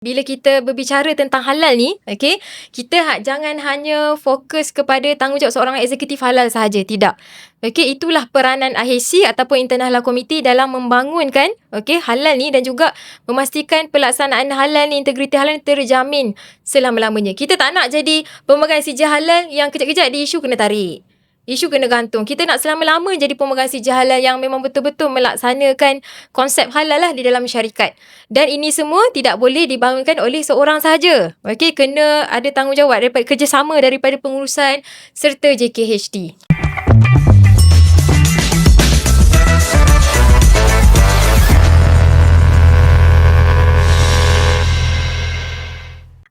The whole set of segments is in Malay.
Bila kita berbicara tentang halal ni, okey, kita jangan hanya fokus kepada tanggungjawab seorang eksekutif halal sahaja, tidak. Okey, itulah peranan IHC ataupun Internal Halal Committee dalam membangunkan halal ni dan juga memastikan pelaksanaan halal ni, integriti halal ni terjamin selama-lamanya. Kita tak nak jadi pemegang sijil halal yang kejap-kejap isu kena tarik. Isu kena gantung. Kita nak selama-lama jadi pemegang sijil halal yang memang betul-betul melaksanakan konsep halal lah di dalam syarikat. Dan ini semua tidak boleh dibangunkan oleh seorang sahaja. Okey, kena ada tanggungjawab daripada kerjasama daripada pengurusan serta JKHD.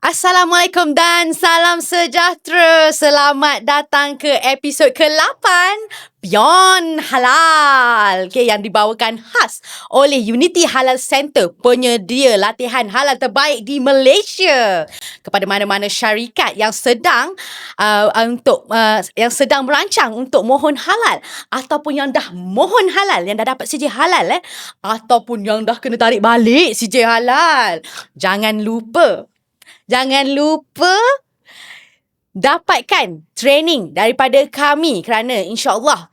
Assalamualaikum dan salam sejahtera. Selamat datang ke episod ke-8 Beyond Halal, yang dibawakan khas oleh Unity Halal Center, penyedia latihan halal terbaik di Malaysia. Kepada mana-mana syarikat yang sedang sedang merancang untuk mohon halal, ataupun yang dah mohon halal, yang dah dapat sijil halal, ataupun yang dah kena tarik balik sijil halal, Jangan lupa dapatkan training daripada kami, kerana insya-Allah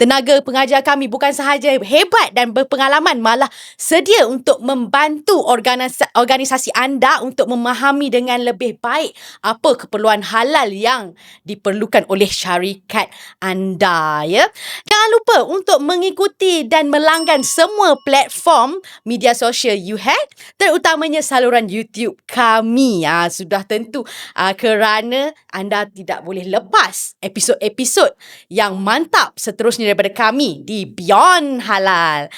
tenaga pengajar kami bukan sahaja hebat dan berpengalaman, malah sedia untuk membantu organisasi anda untuk memahami dengan lebih baik apa keperluan halal yang diperlukan oleh syarikat anda. Jangan lupa untuk mengikuti dan melanggan semua platform media sosial UHAD, terutamanya saluran YouTube kami. Sudah tentu kerana anda tidak boleh lepas episod-episod yang mantap seterusnya daripada kami di Beyond Halal.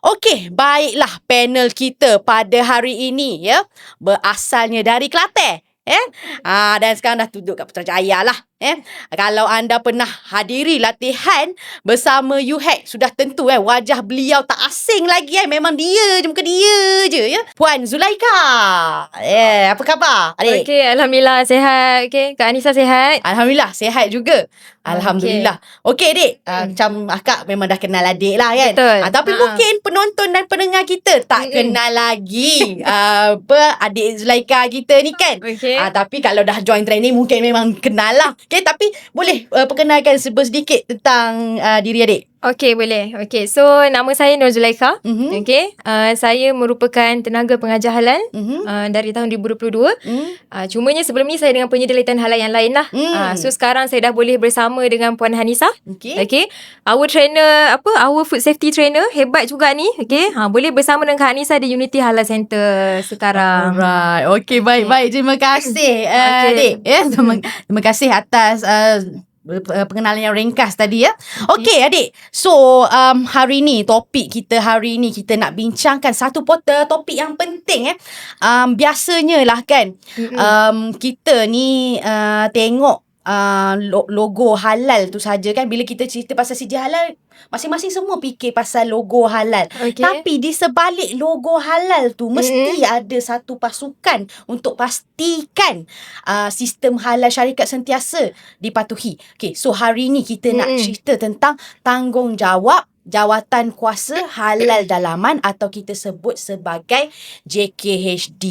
Okey, baiklah, panel kita pada hari ini berasalnya dari Kelantan. Dan sekarang dah duduk kat Putrajaya lah. Kalau anda pernah hadiri latihan bersama UHAD, sudah tentu wajah beliau tak asing lagi. Memang dia je, muka dia je. Puan Zulaika. Apa khabar, adik? Okey, alhamdulillah sihat. Okey, Kak Anissa sihat? Alhamdulillah sihat juga. Alhamdulillah. Okey, adik. Macam akak memang dah kenal adik lah, kan? Betul. Tapi mungkin penonton dan pendengar kita tak kenal lagi adik Zulaika kita ni, kan? Okey. Tapi kalau dah join training mungkin memang kenal lah. Okay, tapi boleh perkenalkan sedikit tentang diri adik? Okey, boleh. Okey, so nama saya Nur Zulaika. Okey, saya merupakan tenaga pengajar halal dari tahun 2022. Cumanya sebelum ni saya dengan penyedia latihan halal yang lain lah. So sekarang saya dah boleh bersama dengan Puan Hanisa. Okey. Our trainer, our food safety trainer, hebat juga ni. Okey, boleh bersama dengan Kak Hanisa di Unity Halal Center sekarang. Alright. Okey, baik-baik. Terima kasih, adik. Terima kasih atas pengenalan yang ringkas tadi, Okey, adik. So hari ni, topik kita hari ni, kita nak bincangkan satu topik yang penting. Biasanya lah, kan, kita ni tengok logo halal tu saja, kan. Bila kita cerita pasal sijil halal, masing-masing semua fikir pasal logo halal. Tapi di sebalik logo halal tu mesti ada satu pasukan untuk pastikan sistem halal syarikat sentiasa dipatuhi. Okey, so hari ni kita nak cerita tentang tanggungjawab Jawatan Kuasa Halal Dalaman, atau kita sebut sebagai JKHD.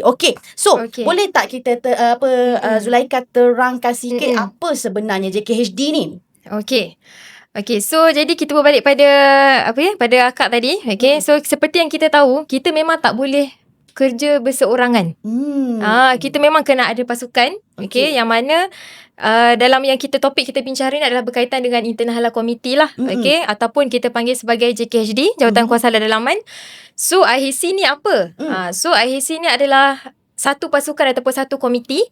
Okey, so boleh tak kita Zulaika terangkan sikit apa sebenarnya JKHD ni? Okey, so jadi kita berbalik pada pada akak tadi. Okey, so seperti yang kita tahu, kita memang tak boleh kerja berseorangan. Kita memang kena ada pasukan. Okey, yang mana dalam yang topik kita bincang hari ni adalah berkaitan dengan Internal Halal Committee lah. Okey, ataupun kita panggil sebagai JKHD, Jawatan Kuasa Halal Dalaman. So IHC ni apa? So IHC ni adalah satu pasukan ataupun satu komiti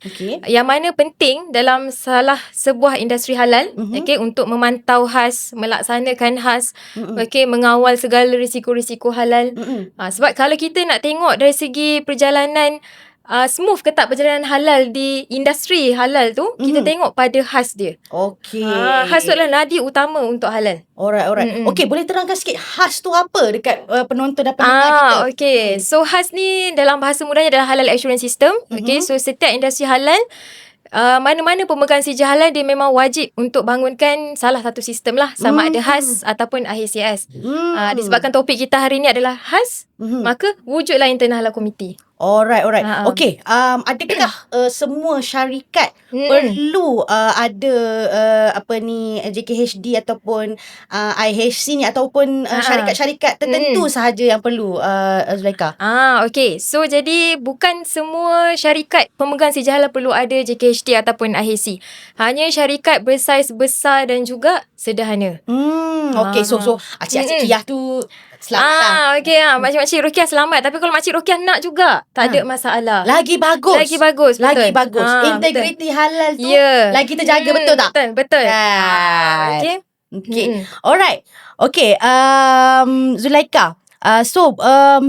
yang mana penting dalam salah sebuah industri halal, untuk memantau khas, melaksanakan khas, mengawal segala risiko-risiko halal. Sebab kalau kita nak tengok dari segi perjalanan smooth ke tak perjalanan halal di industri halal tu, kita tengok pada khas dia. Khas tu adalah nadi utama untuk halal. Alright. Okey, boleh terangkan sikit khas tu apa dekat penonton dan pendengar kita? Okey. So khas ni dalam bahasa mudahnya adalah halal assurance system. Okey, so setiap industri halal, mana-mana pemegang sijil halal, dia memang wajib untuk bangunkan salah satu sistem lah, sama ada khas ataupun IHCS. Disebabkan topik kita hari ni adalah khas, maka wujudlah Internal Halal Committee. Alright. Ha. Okay, adakah semua syarikat Mm-mm. perlu ada JKHD ataupun IHC ni, ataupun syarikat-syarikat tertentu sahaja yang perlu, Zulaikha? Okay. So, jadi bukan semua syarikat pemegang sijil halal perlu ada JKHD ataupun IHC. Hanya syarikat bersaiz besar dan juga sederhana. Okay, so Acik Kiyah tu selamat lah. Okay. Makcik-makcik Rukiah selamat. Tapi kalau makcik Rukiah nak juga, tak ada masalah. Lagi bagus. Betul. Integriti halal tu Yeah. lagi terjaga, betul tak? Betul. Okay. Alright. Okay, Zulaikha.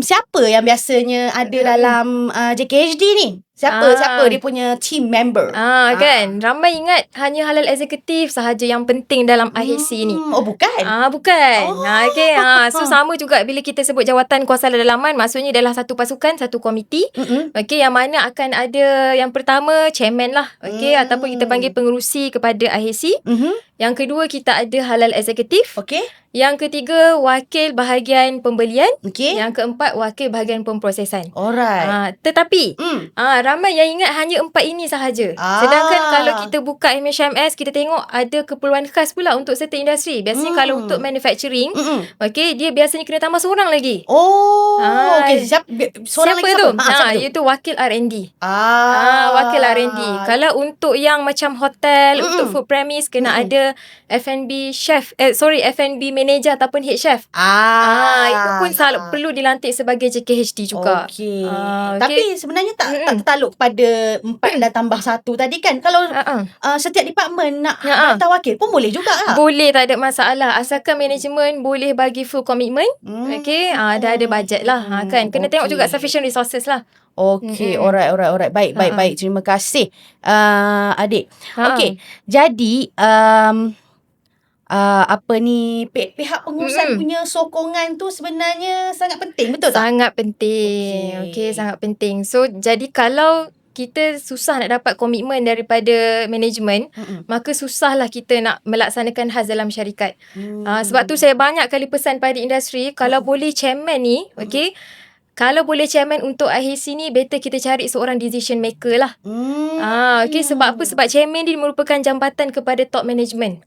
Siapa yang biasanya ada dalam JKHD ni? Siapa dia punya team member? Kan. Ramai ingat hanya halal eksekutif sahaja yang penting dalam IHC ni. Oh, bukan? Bukan. Okay. So, sama juga bila kita sebut jawatan kuasa dalaman, maksudnya adalah satu pasukan, satu komiti. Okay, yang mana akan ada yang pertama, chairman lah. Okay, ataupun kita panggil pengerusi kepada IHC. Yang kedua, kita ada halal eksekutif. Okay. Yang ketiga, wakil bahagian pembelian. Okay. Yang keempat, wakil bahagian pemprosesan. Alright. Tetapi, ramai yang ingat hanya 4 ini sahaja. Sedangkan kalau kita buka MHMS, kita tengok ada keperluan khas pula untuk serta industri. Biasanya kalau untuk manufacturing, okay, dia biasanya kena tambah seorang lagi. Okay. Seorang lagi tu? Siapa tu? Iaitu wakil R&D. Wakil R&D. Kalau untuk yang macam hotel, untuk food premise, kena ada F&B chef, F&B manager ataupun head chef. Itu pun perlu dilantik sebagai JKHD juga. Okay. Tapi sebenarnya tak tertaluk kepada 4 dan tambah 1 tadi kan. Kalau setiap department nak hantar wakil pun boleh juga lah. Boleh, tak ada masalah. Asalkan management boleh bagi full commitment. Okay. Dah ada bajet lah. Kan. Kena tengok juga sufficient resources lah. Okay, alright. Baik. Terima kasih, adik. Okay, jadi pihak pengurusan punya sokongan tu sebenarnya sangat penting, betul tak? Sangat penting. Okay, sangat penting. So, jadi kalau kita susah nak dapat komitmen daripada management, maka susahlah kita nak melaksanakan hal dalam syarikat. Sebab tu saya banyak kali pesan pada industri, kalau boleh chairman ni, okay, kalau boleh chairman untuk IHC ni, better kita cari seorang decision maker lah. Okay, sebab apa? Sebab chairman dia merupakan jambatan kepada top management.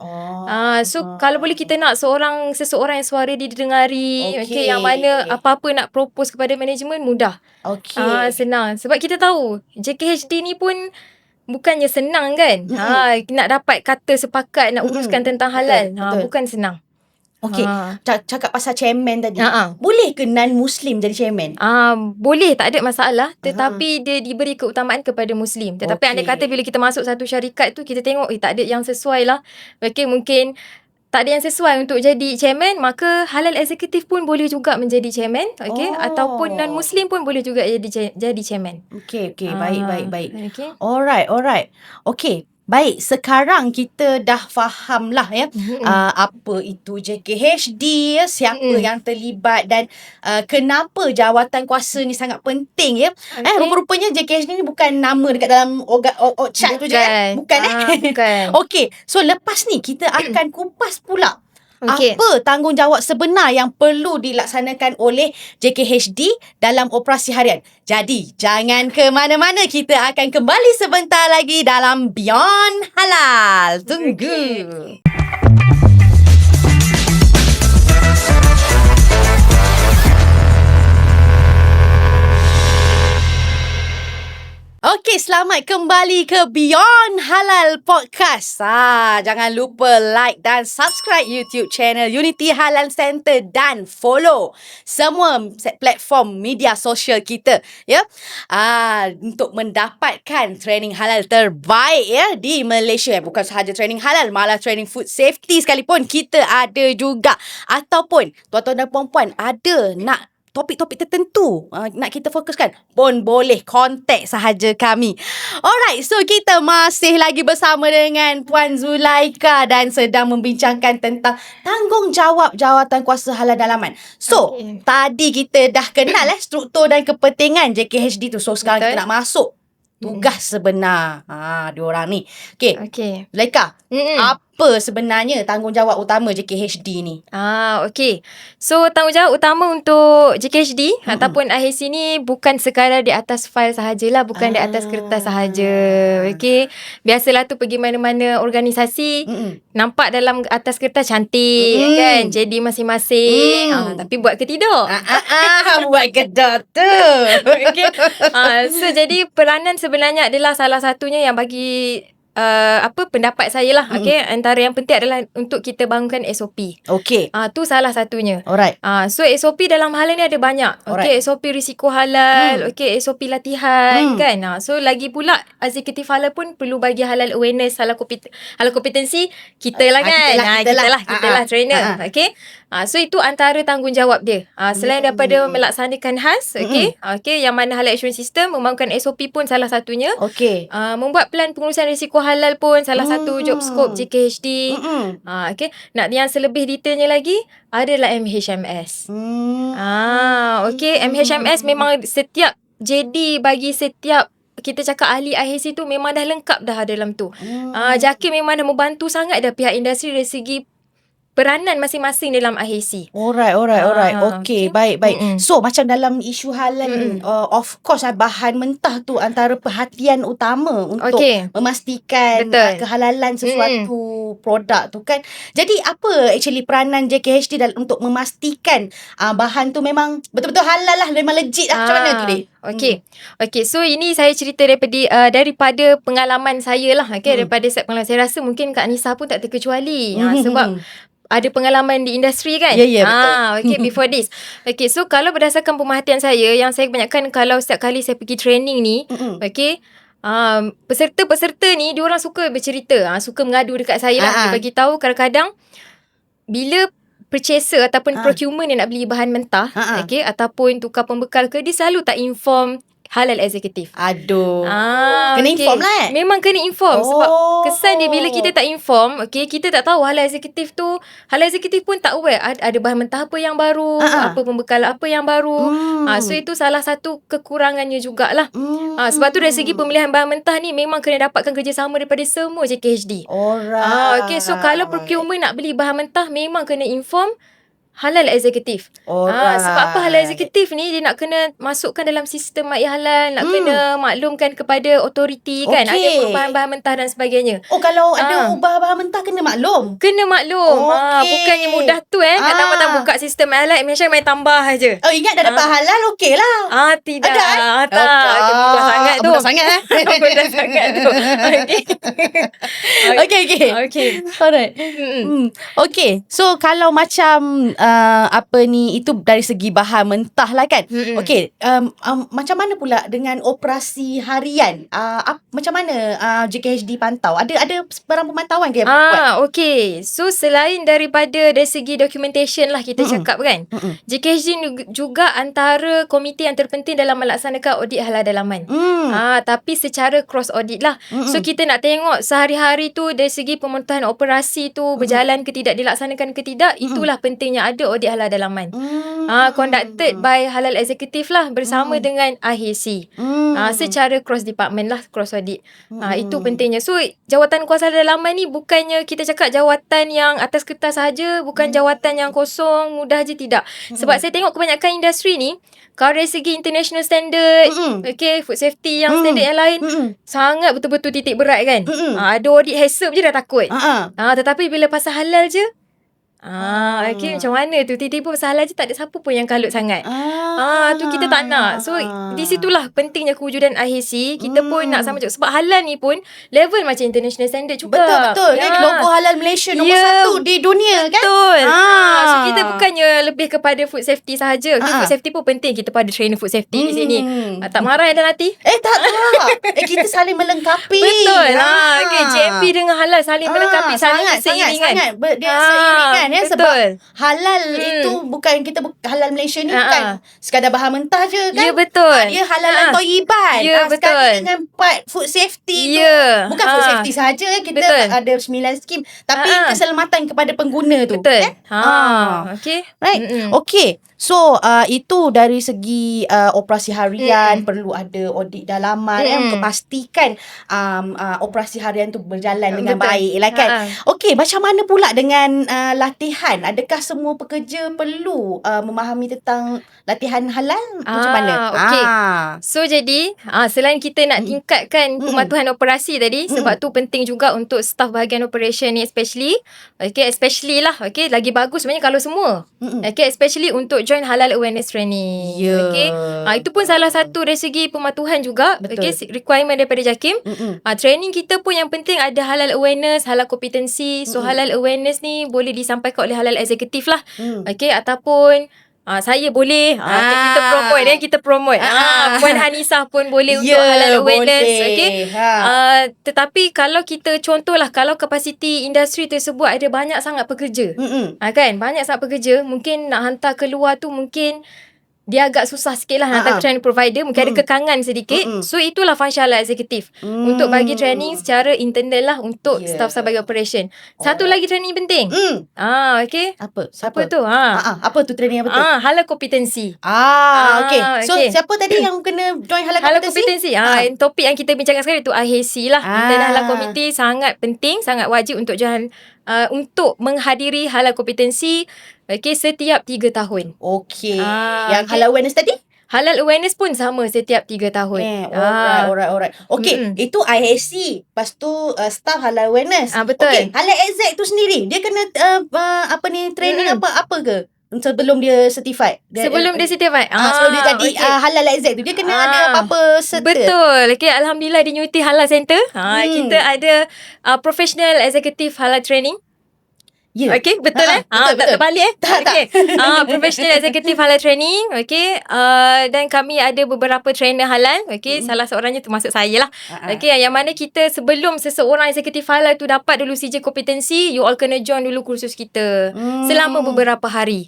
So, kalau boleh kita nak seseorang yang suara dia didengari, okay, yang mana apa-apa nak propose kepada management mudah. Senang. Sebab kita tahu JKHD ni pun bukannya senang kan. Nak dapat kata sepakat, nak uruskan tentang halal. Betul. Bukan senang. Okay, cakap pasal chairman tadi. Boleh ke non-Muslim jadi chairman? Boleh, tak ada masalah. Tetapi dia diberi keutamaan kepada Muslim. Tetapi andai kata bila kita masuk satu syarikat tu, kita tengok tak ada yang sesuai lah. Okay, mungkin tak ada yang sesuai untuk jadi chairman, maka halal eksekutif pun boleh juga menjadi chairman. Okay, ataupun non-Muslim pun boleh juga jadi chairman. Okay. Baik. Okay. Alright. Okay. Baik, sekarang kita dah faham lah ya, apa itu JKHD, siapa yang terlibat dan kenapa jawatan kuasa ni sangat penting ya. Rupa-rupanya JKHD ni bukan nama dekat dalam chat tu je kan? Bukan. Okey, so lepas ni kita akan kupas pula. Apa tanggungjawab sebenar yang perlu dilaksanakan oleh JKHD dalam operasi harian. Jadi, jangan ke mana-mana. Kita akan kembali sebentar lagi dalam Beyond Halal. Tunggu. Okey, selamat kembali ke Beyond Halal Podcast. Jangan lupa like dan subscribe YouTube channel Unity Halal Center dan follow semua platform media sosial kita ya. Untuk mendapatkan training halal terbaik ya di Malaysia. Bukan sahaja training halal, malah training food safety sekalipun kita ada juga. Ataupun tuan-tuan dan puan-puan ada nak topik-topik tertentu nak kita fokuskan pun boleh contact sahaja kami. Alright, so kita masih lagi bersama dengan Puan Zulaikha dan sedang membincangkan tentang tanggungjawab jawatan kuasa halal dalaman. So, tadi kita dah kenal struktur dan kepentingan JKHD tu. So, sekarang kita nak masuk tugas sebenar diorang ni. Okay. Zulaikha, apa apa sebenarnya tanggungjawab utama JKHD ni? Okay. So, tanggungjawab utama untuk JKHD ataupun IHC ni bukan sekadar di atas fail sahajalah, bukan di atas kertas sahaja. Okay. Biasalah tu pergi mana-mana organisasi, nampak dalam atas kertas cantik kan, jadi masing-masing. Tapi buat ke tidak? Buat kedai tu. Okay. So, jadi peranan sebenarnya adalah salah satunya yang bagi pendapat saya lah. Okay. Antara yang penting adalah untuk kita bangunkan SOP. Okay. Tu salah satunya. Alright. So SOP dalam hal ni ada banyak. Okay. SOP risiko halal. Okay. SOP latihan kan. So lagi pula eksekutif halal pun perlu bagi halal awareness, halal kompetensi kita lah kan. Kita lah trainer. Okay. So itu antara tanggungjawab dia. Selain daripada melaksanakan HAS, okay, yang mana halal assurance system, membangunkan SOP pun salah satunya. Okay. Membuat plan pengurusan risiko halal pun salah satu job scope JKHD. Okay. Nak yang selebih detailnya lagi adalah MHMS. Okay. MHMS memang setiap JD bagi setiap kita cakap ahli IHC tu memang dah lengkap dah dalam tu. JAKIM memang dah membantu sangat dah pihak industri dari segi peranan masing-masing dalam IHC. Alright. Okay, baik. So, macam dalam isu halal ni, of course bahan mentah tu antara perhatian utama untuk memastikan kehalalan sesuatu produk tu kan. Jadi, apa actually peranan JKHD untuk memastikan bahan tu memang betul-betul halal lah, memang legit lah. Macam mana tu, Dek? Okay, so ini saya cerita daripada pengalaman saya lah. Okay, daripada set pengalaman. Saya rasa mungkin Kak Nisa pun tak terkecuali. Sebab ada pengalaman di industri kan? Ya, betul. Okay, before this. Okay, so kalau berdasarkan pemerhatian saya, yang saya kebanyakan kalau setiap kali saya pergi training ni, okay, peserta-peserta ni, diorang suka bercerita, suka mengadu dekat saya lah. Dia bagi tahu kadang-kadang, bila purchaser ataupun procurement yang nak beli bahan mentah, okay, ataupun tukar pembekal ke, dia selalu tak inform halal eksekutif. Aduh. Kena inform lah. Memang kena inform. Sebab kesan dia bila kita tak inform, okay, kita tak tahu halal eksekutif pun tak aware. Ada bahan mentah apa yang baru, apa pembekal apa yang baru. So itu salah satu kekurangannya jugalah. Sebab tu dari segi pemilihan bahan mentah ni memang kena dapatkan kerjasama daripada semua JKHD. Alright. Okay, so kalau procurement nak beli bahan mentah, memang kena inform halal eksekutif. Sebab apa halal eksekutif ni dia nak kena masukkan dalam sistem MAI halal, nak kena maklumkan kepada autoriti kan, ada bahan-bahan mentah dan sebagainya. Kalau ada ubah bahan mentah kena maklum. Bukannya mudah tu nak tambah-tambah buka sistem halal, macam main tambah aja. Ingat dah dapat halal okey lah. Tidak. Mudah sangat tu. Mudah sangat Mudah sangat tu. Okay. Alright. Okay. So kalau macam itu dari segi bahan mentah lah kan. Okay. Macam mana pula dengan operasi harian? Macam mana JKHD pantau? Ada barang pemantauan ke? Okay. So selain daripada dari segi documentation lah kita cakap kan. JKHD juga antara komiti yang terpenting dalam melaksanakan audit halal dalaman. Tapi secara cross audit lah. So kita nak tengok sehari-hari tu dari segi pemerintahan operasi tu berjalan ke tidak, dilaksanakan ke tidak. Itulah pentingnya ada audit halal dalaman. Conducted by halal eksekutif lah bersama dengan IHC. Secara cross department lah, cross audit. Itu pentingnya. So jawatan kuasa dalaman ni bukannya kita cakap jawatan yang atas kertas sahaja, bukan jawatan yang kosong mudah je, tidak. Sebab saya tengok kebanyakan industri ni kalau dari segi international standard, okay, food safety yang standard yang lain, sangat betul-betul titik berat kan. Ada audit HACCP je dah takut. Tetapi bila pasal halal je, okay, macam mana tu? Tiba-tiba pasal halal je tak ada siapa pun yang kalut sangat. Tu kita tak nak. So di situlah pentingnya kewujudan IHC. Kita pun nak sama juga. Sebab halal ni pun level macam international standard juga. Betul. Logo halal Malaysia nombor 1 di dunia kan. Betul. So kita bukannya lebih kepada food safety sahaja. Okay, food safety pun penting. Kita pada trainer food safety di sini. Tak marah dan hati? Tak. Kita saling melengkapi. Betul. Okay, JMP dengan halal saling melengkapi, saling seiringan. Sangat. Dia seiringan. Betul. Sebab halal itu bukan kita halal Malaysia ni bukan sekadar bahan mentah je kan. Ya, betul. Dia halalan toyiban. Ya, betul. Sekali dengan part food safety tu. Bukan food safety saja, kita ada 9 skim, tapi keselamatan kepada pengguna tu. Betul. Okay. Okay. Right. Okay. So itu dari segi operasi harian, perlu ada audit dalaman untuk pastikan operasi harian tu berjalan dengan Betul. baik lah kan. Okey, macam mana pula dengan latihan? Adakah semua pekerja perlu memahami tentang latihan halal? Macam mana? Okey. So jadi selain kita nak tingkatkan pematuhan operasi tadi, sebab tu penting juga untuk staff bahagian operation ni especially lah, lagi bagus sebenarnya kalau semua. Especially untuk join halal awareness training. Itu pun salah satu dari segi pematuhan juga. Requirement daripada JAKIM. Training kita pun yang penting ada halal awareness, halal kompetensi. So halal awareness ni boleh disampaikan oleh halal eksekutif lah. Ataupun saya boleh kita promote Puan Hanisah pun boleh untuk halal awareness. Tetapi kalau kita contohlah, kalau kapasiti industri tersebut ada banyak sangat pekerja, kan, banyak sangat pekerja, mungkin nak hantar keluar tu mungkin dia agak susah sikit lah nak hantar ke training provider. Mungkin ada kekangan sedikit. So itulah function halal eksekutif untuk bagi training secara internal lah untuk staff bahagian operation. Satu lagi training penting. Apa tu? Apa tu training apa tu? Halal kompetensi. So siapa tadi yang kena join halal kompetensi? Topik yang kita bincangkan sekarang itu IHC lah. Internal halal committee sangat penting, sangat wajib untuk join untuk menghadiri halal kompetensi setiap 3 tahun. Yang halal awareness tadi? Halal awareness pun sama setiap 3 tahun. Alright. Itu IHC. Lepas tu staff halal awareness. Betul. Halal exec tu sendiri, dia kena training apa ke? Sebelum dia certified. Sebelum dia certified. Sebelum dia jadi halal exec tu, dia kena ada apa-apa serta. Betul. Alhamdulillah di Unity Halal Center. Kita ada professional executive halal training. Betul betul. Tak terbalik Tak. Professional executive halal training. Dan kami ada beberapa trainer halal. Salah seorangnya termasuk saya lah. Yang mana kita sebelum seseorang executive halal tu dapat dulu CJ kompetensi, you all kena join dulu kursus kita selama beberapa hari.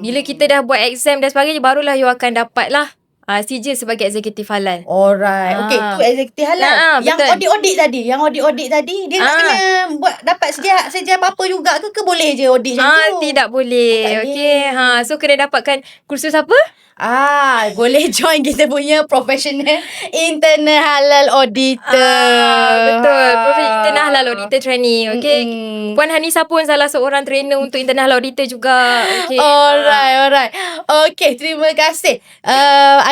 Bila kita dah buat exam dan sebagainya, barulah you akan dapat lah CJ sebagai eksekutif halal. Alright. Tu eksekutif halal. Yang audit-audit tadi, dia nak kena buat dapat sedia apa-apa juga ke boleh je audit macam tu? Tidak boleh. So kena dapatkan kursus apa? Boleh join kita punya professional internal halal auditor. Betul. Professional internal halal auditor training. Puan Hanisah pun salah seorang trainer untuk internal halal auditor juga. Alright. Terima kasih.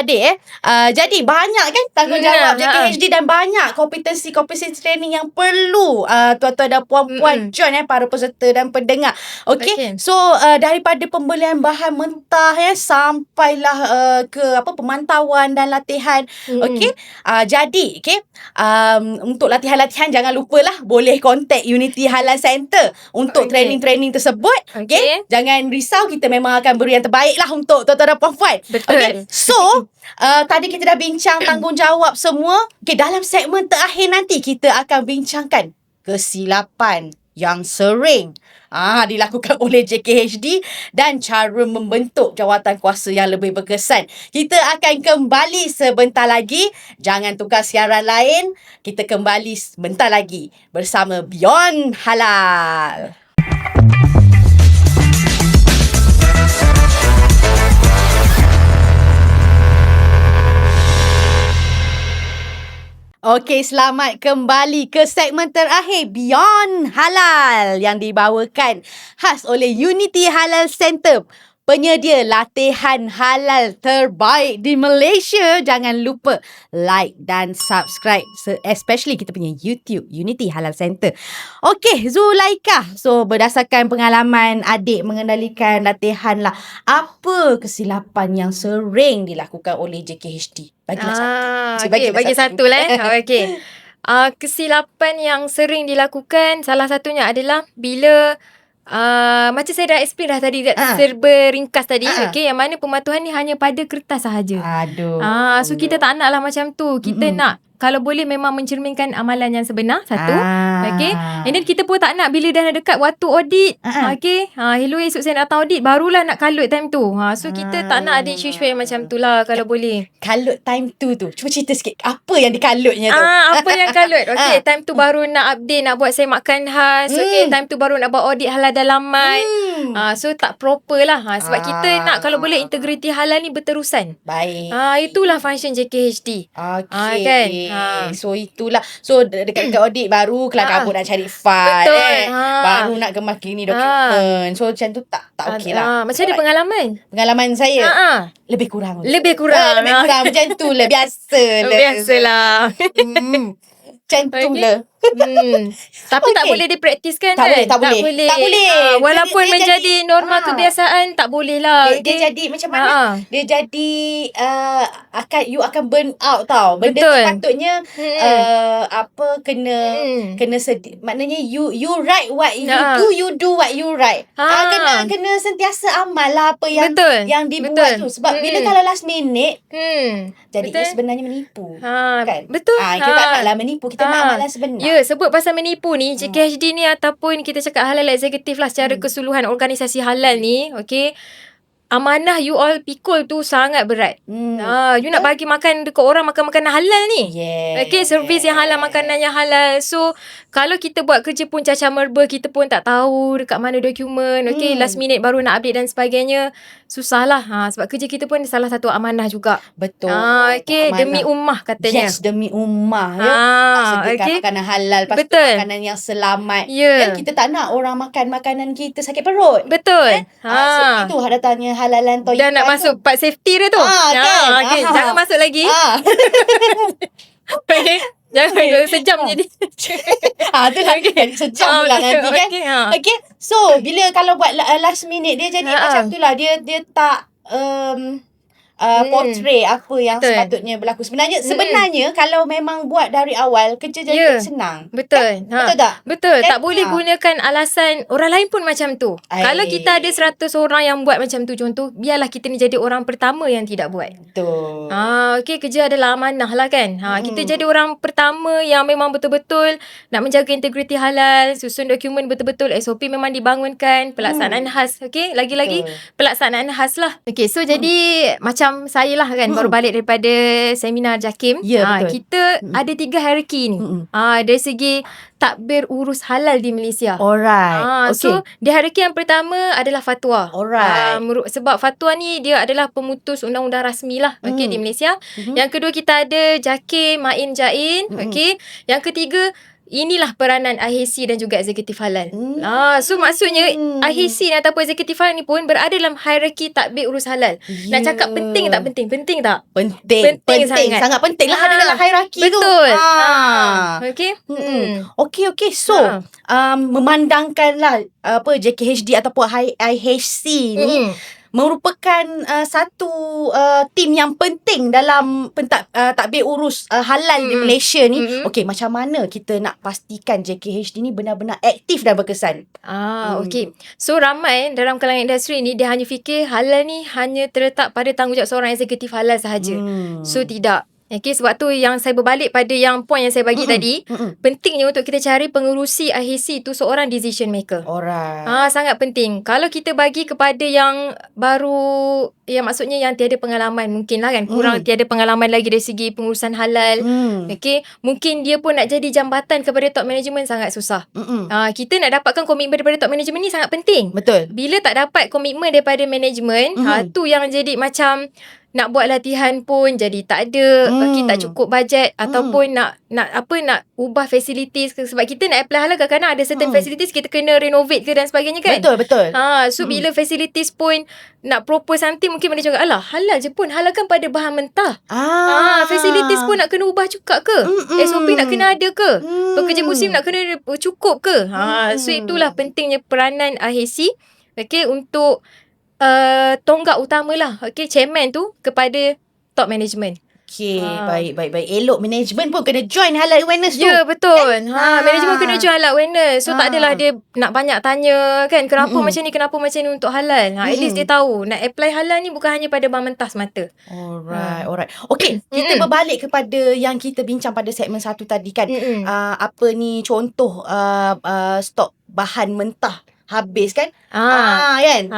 Adik jadi banyak kan tanggungjawab JKHD dan banyak kompetensi training yang perlu tuan-tuan dan puan-puan join para peserta dan pendengar. So daripada pembelian bahan mentah sampailah ke pemantauan dan latihan. Jadi untuk latihan-latihan jangan lupalah boleh contact Unity Halal Center untuk training-training tersebut. Jangan risau, kita memang akan beri yang terbaik lah untuk tuan-tuan dan puan-puan. So tadi kita dah bincang tanggungjawab semua. Dalam segmen terakhir nanti kita akan bincangkan kesilapan yang sering dilakukan oleh JKHD dan cara membentuk jawatan kuasa yang lebih berkesan. Kita akan kembali sebentar lagi. Jangan tukar siaran lain. Kita kembali sebentar lagi bersama Beyond Halal. Selamat kembali ke segmen terakhir Beyond Halal yang dibawakan khas oleh Unity Halal Center, penyedia latihan halal terbaik di Malaysia. Jangan lupa like dan subscribe, especially kita punya YouTube Unity Halal Center. Zulaikha, so berdasarkan pengalaman adik mengendalikan latihan lah, apa kesilapan yang sering dilakukan oleh JKHD? Bagi satu lah. Kesilapan yang sering dilakukan, salah satunya adalah bila macam saya dah explain dah tadi, serba ringkas tadi. Yang mana pematuhan ni hanya pada kertas sahaja. Aduh. So kita tak nak lah macam tu. Kita nak kalau boleh memang mencerminkan amalan yang sebenar. Satu. Okay. Ah. And then kita pun tak nak bila dah dekat waktu audit. Okay. Hello, esok saya nak datang audit, barulah nak kalut time tu. So kita tak nak ada isu-isu yang macam tu lah kalau boleh. Kalut time tu. Cuba cerita sikit. Apa yang dikalutnya tu? Apa yang kalut? Okay, time tu baru nak update, nak buat saya makan khas. Okay, time tu baru nak buat audit halal dalaman. So tak proper lah. Sebab kita nak kalau boleh integriti halal ni berterusan. Baik. Itulah function JKHD. Okay. Kan? So itulah. So dekat audit baru kelang kabut nak cari file. Betul. Baru nak kemas kini dokumen. So macam tu tak okey lah. Macam ada pengalaman? Pengalaman saya lebih kurang. Lebih kurang. Macam tu lah. Biasalah. Macam tu lah. Tapi tak boleh dipraktiskan tak kan? boleh. Tak boleh. Walaupun Dia menjadi norma kebiasaan, tak boleh lah. Dia jadi macam mana? Dia jadi you akan burn out tau. Benda Betul. tu patutnya kena sedih. Maknanya you write what you do, you do what you write. Kena sentiasa amal lah apa yang dibuat tu. Sebab bila kalau last minute jadi ia sebenarnya menipu. Kan? Betul. Kita tak naklah menipu, kita nak amalan sebenar. Ya, sebut pasal menipu ni, JKHD ni ataupun kita cakap halal eksekutif lah secara keseluruhan organisasi halal ni, okay, amanah you all pikul tu sangat berat. You nak bagi makan dekat orang makan makanan halal ni. Okay, servis yang halal, makanan yang halal. So, kalau kita buat kerja pun cacar merba, kita pun tak tahu dekat mana dokumen. Okay, last minute baru nak update dan sebagainya. Susah lah. Sebab kerja kita pun salah satu amanah juga. Betul. Okay, demi ummah katanya. Yes, demi ummah. Sediakan makanan halal. Betul. Makanan yang selamat. Dan kita tak nak orang makan makanan kita sakit perut. Betul. So, itu datangnya halalan toilet. Dan nak masuk part safety dia tu. Okay. Jangan masuk lagi. Okay. Jangan sejam jadi. Tu lah sejam pula nanti kan. Okay. So bila kalau buat last minute dia jadi macam tu lah. Dia tak portray apa yang sepatutnya berlaku. Sebenarnya kalau memang buat dari awal, kerja jadi senang. Betul. Betul tak? Betul. Tak boleh gunakan alasan orang lain pun macam tu. Kalau kita ada 100 orang yang buat macam tu, contoh, biarlah kita ni jadi orang pertama yang tidak buat. Betul. Okay, kerja adalah amanah lah kan. Kita jadi orang pertama yang memang betul-betul nak menjaga integriti halal, susun dokumen betul-betul, SOP memang dibangunkan, pelaksanaan khas. Okay, lagi-lagi pelaksanaan khas lah. Okay, so jadi macam saya lah kan, baru balik daripada seminar JAKIM. Kita ada 3 hierarki ni. Dari segi takbir urus halal di Malaysia. Alright. So di hierarki yang pertama adalah fatwa. Alright. Sebab fatwa ni dia adalah pemutus undang-undang rasmi lah di Malaysia. Yang kedua kita ada JAKIM, Main Jain. Okay. Yang ketiga, inilah peranan IHC dan juga eksekutif halal. So maksudnya IHC ataupun eksekutif halal ni pun berada dalam hierarki takbir urus halal. Nak cakap penting tak penting? Penting tak? Penting sangat. Sangat penting lah ada dalam hierarki tu. Betul. Okay. Okay. So memandangkanlah JKHD ataupun IHC ni merupakan satu tim yang penting dalam takbir urus halal di Malaysia ni. Okey, macam mana kita nak pastikan JKHD ni benar-benar aktif dan berkesan? Okey. So ramai dalam kalangan industri ni dia hanya fikir halal ni hanya terletak pada tanggungjawab seorang eksekutif halal sahaja. So tidak. Okay, sebab tu yang saya berbalik pada yang point yang saya bagi tadi, pentingnya untuk kita cari pengerusi IHC tu seorang decision maker. Alright. Sangat penting. Kalau kita bagi kepada yang baru, yang maksudnya yang tiada pengalaman, mungkin lah kan, kurang tiada pengalaman lagi dari segi pengurusan halal. Okay, mungkin dia pun nak jadi jambatan kepada top management sangat susah. Kita nak dapatkan komitmen daripada top management ni sangat penting. Betul. Bila tak dapat komitmen daripada management, tu yang jadi macam nak buat latihan pun jadi tak ada. Okay, tak cukup bajet ataupun nak ubah facilities ke, sebab kita nak apply halal kadang-kadang ada certain facilities kita kena renovate ke dan sebagainya kan. Betul. So bila facilities pun nak propose something, mungkin mereka cakap alah halal je pun, halalkan pada bahan mentah. Facilities pun nak kena ubah juga ke? SOP nak kena ada ke? Pekerja musim nak kena cukup ke? So itulah pentingnya peranan IHC untuk tonggak utama lah, chairman tu kepada top management. Okey, baik. Elok management pun kena join halal awareness tu. Ya, betul. Management kena jual halal awareness. So tak adalah dia nak banyak tanya kan, kenapa macam ni, kenapa macam ni untuk halal. At least dia tahu nak apply halal ni bukan hanya pada bahan mentah semata. Alright. Okey, kita berbalik kepada yang kita bincang pada segmen 1 tadi kan. Apa ni contoh stok bahan mentah habis kan? Kan?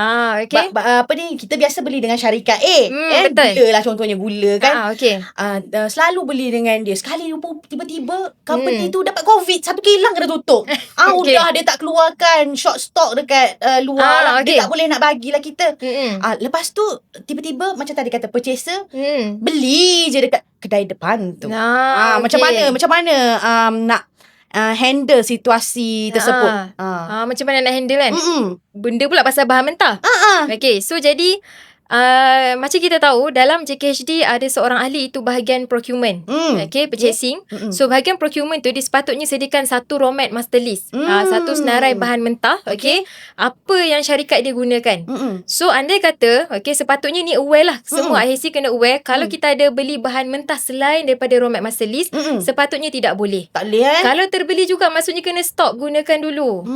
Okay. Apa ni kita biasa beli dengan syarikat A. Betul. Gula lah contohnya gula kan. Okay. Selalu beli dengan dia. Sekali tiba-tiba company tu dapat COVID, satu kilang kena tutup. Okay. Udah dia tak keluarkan short stock dekat luar lah. Okay. Dia tak boleh nak bagilah kita. Lepas tu tiba-tiba macam tadi kata purchaser beli je dekat kedai depan tu. Macam mana nak handle situasi tersebut. Macam mana nak handle kan? Benda pula pasal bahan mentah. Okay, so jadi macam kita tahu dalam JKHD ada seorang ahli itu bahagian procurement. Okay, purchasing. So bahagian procurement tu dia sepatutnya sediakan satu raw mat master list. Satu senarai bahan mentah. Okay. Apa yang syarikat dia gunakan. So andai kata okay, sepatutnya ni aware lah. Semua IHC kena aware. Kalau kita ada beli bahan mentah selain daripada raw mat master list, sepatutnya tidak boleh. Tak boleh Kalau terbeli juga maksudnya kena stop gunakan dulu.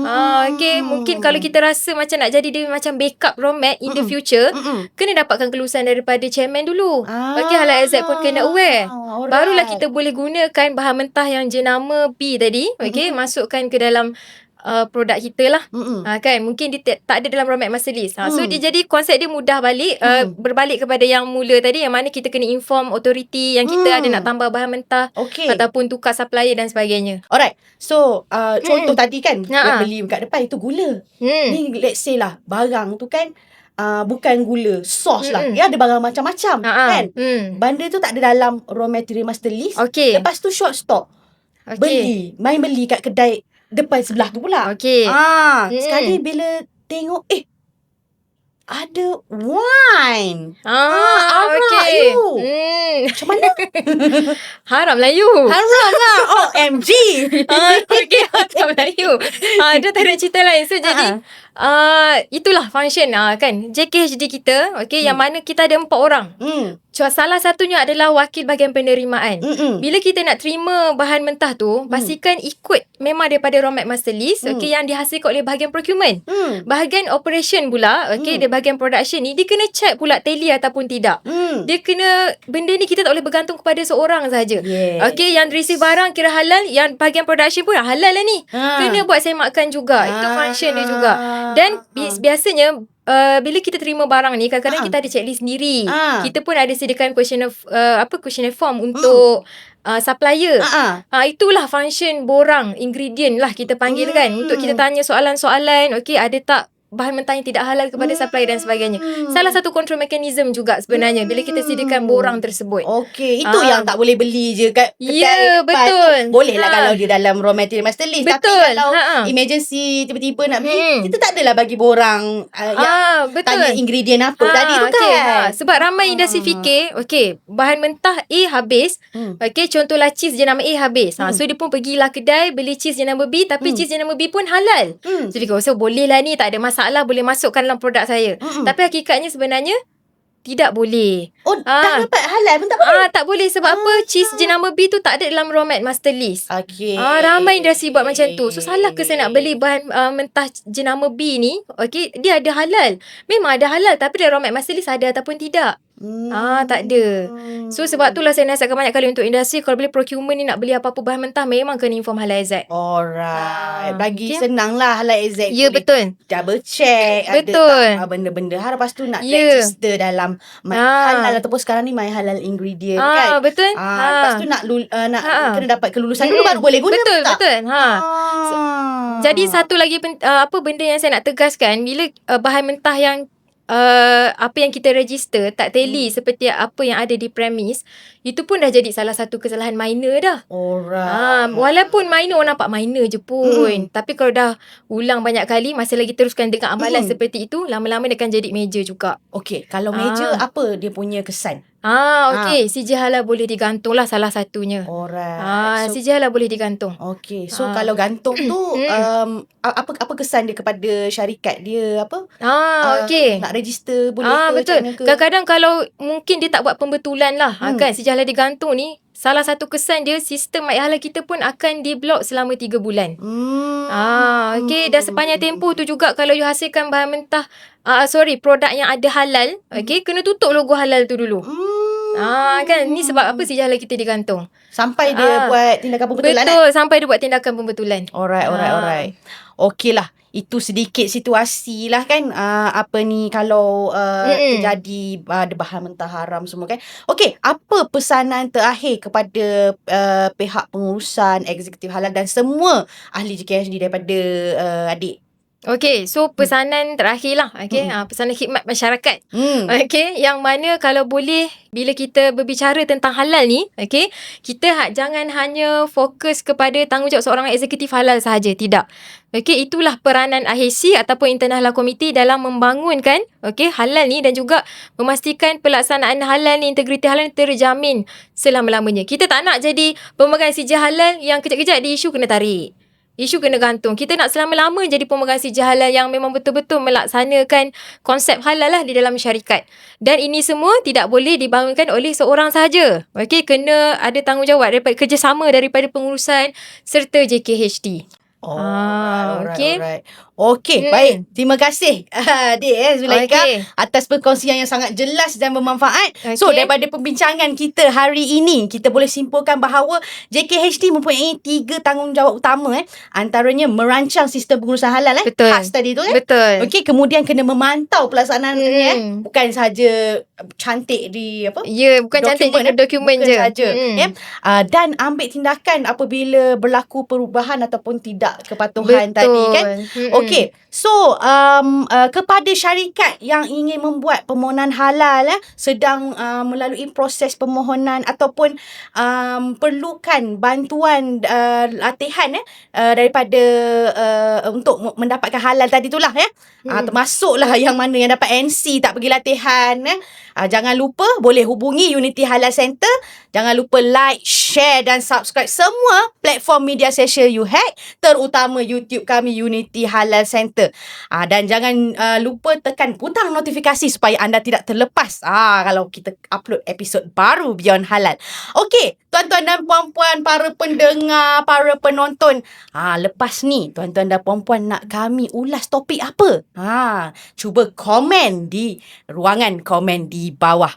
Okay, mungkin kalau kita rasa macam nak jadi dia macam backup raw mat in the future, kena dapatkan kelulusan daripada chairman dulu. Okay, halal exact pun kena aware. Barulah kita boleh gunakan bahan mentah yang jenama B tadi. Okay, masukkan ke dalam produk kita lah. Kan, mungkin dia tak ada dalam raw mat master list. So dia jadi konsep dia mudah balik. Berbalik kepada yang mula tadi, yang mana kita kena inform authority yang kita ada nak tambah bahan mentah, ataupun tukar supplier dan sebagainya. Alright. So contoh tadi kan dia beli kat depan itu gula. Ni let's say lah barang tu kan bukan gula, sos lah. Dia ada barang macam-macam kan. Benda tu tak ada dalam raw material master list. Lepas tu short stock. Beli kat kedai depan sebelah tu pula. Sekali bila tengok ada wine. Arak you. Macam mana? Haram lah you. Haram lah. OMG. Okay, haram lah you. Dia tak ada cerita lain. So jadi itulah function kan JKHD kita. Okay, yang mana kita ada 4 orang. Salah satunya adalah wakil bahagian penerimaan. Bila kita nak terima bahan mentah tu, pastikan ikut memang daripada raw mat master list. Okay, yang dihasilkan oleh bahagian procurement. Bahagian operation pula, okay, dia bahagian production ni, dia kena check pula tally ataupun tidak. Dia kena, benda ni kita tak boleh bergantung kepada seorang saja. Okay, yang receive barang kira halal, yang bahagian production pun halal lah ni. Kena buat semakan juga. Itu function dia juga. Dan biasanya bila kita terima barang ni, kadang-kadang kita ada checklist sendiri. Kita pun ada sediakan questionnaire form untuk supplier. Itulah function borang ingredient lah kita panggil kan, untuk kita tanya soalan-soalan. Okay, ada tak bahan mentah yang tidak halal kepada supplier dan sebagainya. Salah satu control mechanism juga sebenarnya bila kita sediakan borang tersebut. Okey, itu yang tak boleh beli je kat kedai. Ya, betul. Boleh lah kalau dia dalam raw material master list. Betul. Tapi kalau emergency tiba-tiba nak beli, kita tak adalah bagi borang yang betul. tanya ingredient apa tadi tu kan. Sebab ramai industri fikir, okay, bahan mentah A habis. Okay, contohlah cheese jenama A habis. So dia pun pergilah kedai beli cheese jenama B, tapi cheese jenama B pun halal. So dia kata, boleh lah ni, tak ada masalah, boleh masukkan dalam produk saya. Tapi hakikatnya sebenarnya tidak boleh. Tak dapat halal pun tak boleh. Tak boleh. Sebab apa? Cheese jenama B tu tak ada dalam raw mat master list. Okay. Ramai industri buat macam tu. So salah ke saya nak beli bahan mentah jenama B ni? Okay, dia ada halal. Memang ada halal, tapi dalam raw mat master list ada ataupun tidak? Tak ada. So sebab itulah saya nasihatkan banyak kali untuk industri, kalau boleh procurement ni nak beli apa-apa bahan mentah, memang kena inform halal exact. Alright. Bagi senang lah halal exact. Ya, betul. Double check. Betul. Ada tak benda-benda. Lepas tu nak register dalam halal ataupun sekarang ni my halal ingredient kan. Betul. Lepas tu nak kena dapat kelulusan dulu baru boleh guna. Betul, tak? betul. Jadi satu lagi benda yang saya nak tegaskan, bila bahan mentah yang apa yang kita register tak tally seperti apa yang ada di premis, itu pun dah jadi salah satu kesalahan minor dah. Alright. Walaupun minor, orang nampak minor je pun. Tapi kalau dah ulang banyak kali, masih lagi teruskan dengan amalan seperti itu, lama-lama dia akan jadi major juga. Okey, kalau major apa dia punya kesan? Okey. CJ halal boleh digantung lah salah satunya. Alright. So, CJ halal boleh digantung. okay. So kalau gantung tu apa kesan dia kepada syarikat dia apa? Okey. Nak register boleh ke? Betul. Macam mana ke? Kadang-kadang kalau mungkin dia tak buat pembetulan lah. Kan CJ halal digantung ni, salah satu kesan dia, sistem My Halal kita pun akan diblok selama 3 bulan. Okey. Dan sepanjang tempoh tu juga, kalau you hasilkan bahan mentah, produk yang ada halal, okey, kena tutup logo halal tu dulu. Kan, ni sebab apa CJ halal kita digantung. Sampai dia buat tindakan pembetulan. Betul, sampai dia buat tindakan pembetulan. Alright. Okey lah. Itu sedikit situasi lah kan. Kalau terjadi ada bahan mentah haram semua kan. Okey, apa pesanan terakhir kepada pihak pengurusan eksekutif halal dan semua ahli JKHD daripada adik? Okey, so pesanan terakhir lah. Okey, pesanan khidmat masyarakat. Okey, yang mana kalau boleh bila kita berbicara tentang halal ni, okey, kita jangan hanya fokus kepada tanggungjawab seorang eksekutif halal sahaja, tidak. Okey, itulah peranan IHC ataupun Internal Halal Committee dalam membangunkan halal ni dan juga memastikan pelaksanaan halal ni, integriti halal ni terjamin selama-lamanya. Kita tak nak jadi pemegang CJ halal yang kejap-kejap di isu kena tarik. Isu kena gantung. Kita nak selama-lama jadi pemegang CJ halal yang memang betul-betul melaksanakan konsep halal lah di dalam syarikat. Dan ini semua tidak boleh dibangunkan oleh seorang sahaja. Okey, kena ada tanggungjawab daripada kerjasama daripada pengurusan serta JKHD. Alright. Okey, baik. Terima kasih Adik Zulaikha atas perkongsian yang sangat jelas dan bermanfaat. So, daripada perbincangan kita hari ini, kita boleh simpulkan bahawa JKHD mempunyai 3 tanggungjawab utama. Antaranya merancang sistem pengurusan halal. Betul. Khas tadi tu. Betul. Okey, kemudian kena memantau pelaksanaannya. Bukan sahaja cantik di apa? Ya, bukan cantik je dokumen je. Saja. Dan ambil tindakan apabila berlaku perubahan ataupun tidak kepatuhan tadi kan. Okey. So kepada syarikat yang ingin membuat permohonan halal sedang melalui proses permohonan ataupun perlukan bantuan latihan daripada untuk mendapatkan halal tadi itulah termasuklah yang mana yang dapat NC tak pergi latihan jangan lupa boleh hubungi Unity Halal Center. Jangan lupa like, share dan subscribe semua platform media sosial YouHack, terutama YouTube kami Unity Halal Center. Dan jangan lupa tekan butang notifikasi supaya anda tidak terlepas kalau kita upload episod baru Beyond Halal. Okey, tuan-tuan dan puan-puan, para pendengar, para penonton, lepas ni tuan-tuan dan puan-puan nak kami ulas topik apa? Cuba komen di ruangan komen di bawah.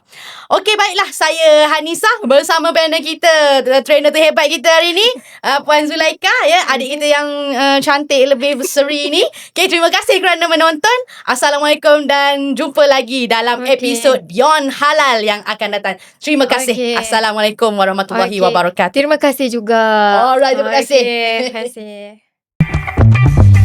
Okey, baiklah, saya Hanisa bersama partner kita, trainer terhebat kita hari ni, Puan Zulaikha, adik kita yang cantik lebih berseri ni. Okay, terima kasih kerana menonton. Assalamualaikum dan jumpa lagi dalam episod Beyond Halal yang akan datang. Terima kasih. Assalamualaikum warahmatullahi wabarakatuh. Terima kasih juga. Alright, terima kasih. Terima kasih.